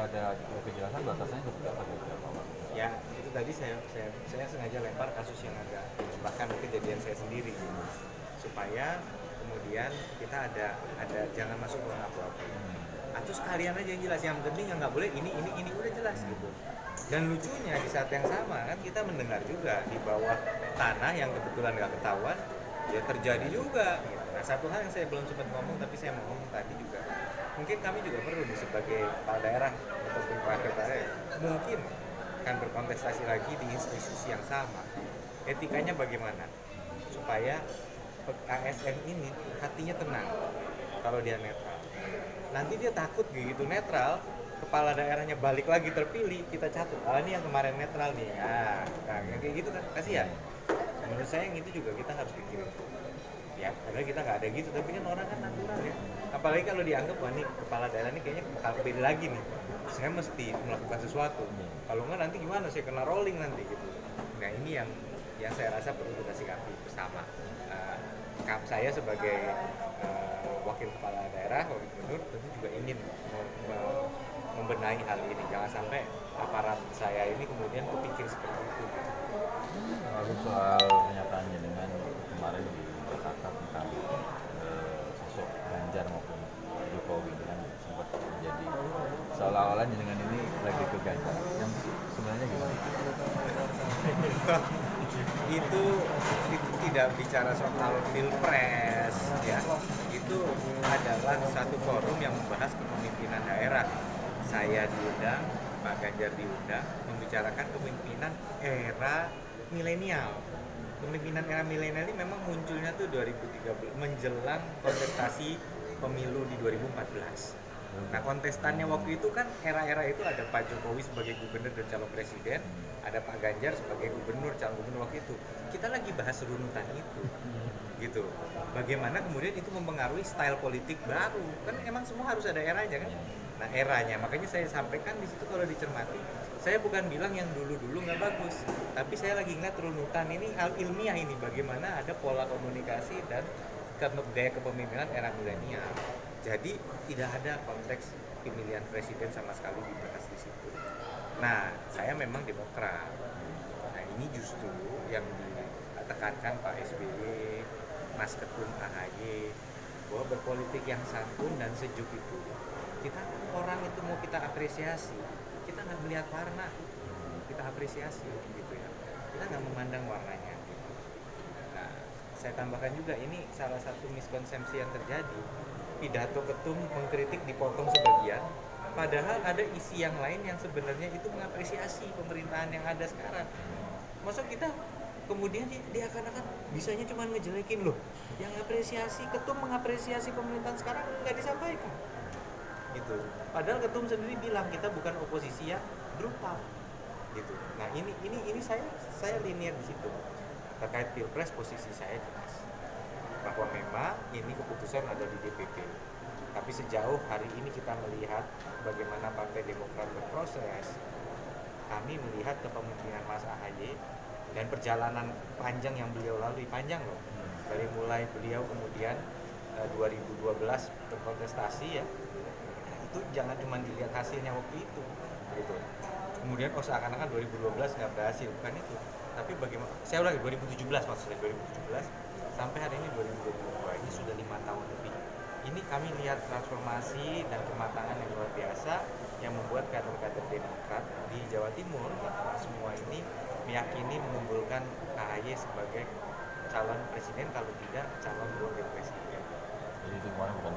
ada kejelasan batasannya seperti apa kira-kira Pak Wagub? Ya itu tadi saya sengaja lempar kasus yang agak bahkan kejadian saya sendiri supaya kemudian kita ada jangan masuk ke abu-abu atau sekalian aja yang jelas, yang penting yang nggak boleh ini udah jelas gitu. Dan lucunya di saat yang sama kan kita mendengar juga di bawah tanah yang kebetulan nggak ketahuan ya terjadi juga gitu. Nah satu hal yang saya belum sempat ngomong tapi saya mau ngomong tadi juga, mungkin kami juga perlu nih sebagai kepala daerah atau wakil daerah mungkin akan berkontestasi lagi di institusi yang sama. Etikanya bagaimana supaya ASN ini hatinya tenang kalau dia netral. Nanti dia takut gitu netral, kepala daerahnya balik lagi terpilih, kita catat, ini yang kemarin netral nih. Nah yang kayak gitu kan kasihan. Menurut saya yang itu juga kita harus pikirin. Ya, padahal kita nggak ada gitu, tapi kan orang kan natural ya. Apalagi kalau dianggap, wah nih kepala daerah ini kayaknya bakal beda lagi nih. Saya mesti melakukan sesuatu. Kalau nggak nanti gimana? Saya kena rolling nanti gitu. Nah ini yang saya rasa perlu kita sikapi bersama. Saya sebagai wakil kepala daerah, wakil gubernur tentu juga ingin membenahi hal ini. Jangan sampai aparat saya ini kemudian kepikir seperti itu. Lalu soal pernyataannya dengan kemarin di Jakarta tentang sosok Ganjar maupun Jokowi kan sempat menjadi seolah-olah dengan ini lagi ke Ganjar, yang sebenarnya gimana? itu tidak bicara soal pilpres ya, itu adalah satu forum yang membahas kepemimpinan daerah. Saya diundang, Pak Ganjar diundang, membicarakan kepemimpinan era milenial. Kepemimpinan era milenial ini memang munculnya tuh 2013 menjelang kontestasi pemilu di 2014. Nah kontestannya waktu itu kan era-era itu ada Pak Jokowi sebagai gubernur dan calon presiden, ada Pak Ganjar sebagai gubernur, calon gubernur waktu itu. Kita lagi bahas runutan itu, gitu. Bagaimana kemudian itu mempengaruhi style politik baru? Kan emang semua harus ada eranya kan? Nah eranya, makanya saya sampaikan di situ kalau dicermati, saya bukan bilang yang dulu-dulu nggak bagus, tapi saya lagi ngeliat runutan ini hal ilmiah ini, bagaimana ada pola komunikasi dan gaya kepemimpinan era milenial. Jadi tidak ada konteks pemilihan presiden sama sekali dibahas di situ. Nah, saya memang Demokrat. Nah, ini justru yang ditekankan Pak SBY, Mas Ketum AHY, bahwa berpolitik yang santun dan sejuk itu. Kita orang itu mau kita apresiasi, kita nggak melihat warna, kita apresiasi gitu ya. Kita nggak memandang warnanya. Gitu. Nah, saya tambahkan juga ini salah satu miskonsepsi yang terjadi. Pidato ketum mengkritik dipotong sebagian, padahal ada isi yang lain yang sebenarnya itu mengapresiasi pemerintahan yang ada sekarang. Maksud kita kemudian dia akan bisanya cuma ngejelekin loh, yang apresiasi ketum mengapresiasi pemerintahan sekarang nggak disampaikan, gitu. Padahal ketum sendiri bilang kita bukan oposisi ya brutal, gitu. Nah ini saya linear di situ. Terkait pilpres posisi saya jelas. Bahwa memang ini keputusan ada di DPP. Tapi sejauh hari ini kita melihat bagaimana Partai Demokrat berproses, kami melihat kepemimpinan Mas AHY dan perjalanan panjang yang beliau lalui, panjang loh. Dari mulai beliau kemudian 2012 berkontestasi ya, itu jangan cuma dilihat hasilnya waktu itu, gitu. Kemudian seakan-akan 2012 nggak berhasil, bukan itu. Tapi bagaimana? Saya ulangi 2017 maksudnya 2017. Sampai hari ini 2022, ini sudah 5 tahun lebih. Ini kami lihat transformasi dan kematangan yang luar biasa yang membuat kader-kader Demokrat di Jawa Timur semua ini meyakini mengunggulkan AHY sebagai calon presiden, kalau tidak calon wakil presiden. Jadi itu kemarin bukan.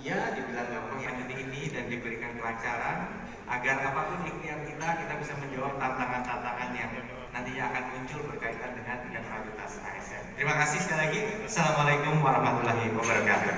Ya, dibilang gampang yang ini dan diberikan kelancaran agar apapun ikhtiar kita bisa menjawab tantangan-tantangan yang nantinya akan muncul berkaitan dengan netralitas ASN. Terima kasih sekali lagi. Assalamualaikum warahmatullahi wabarakatuh.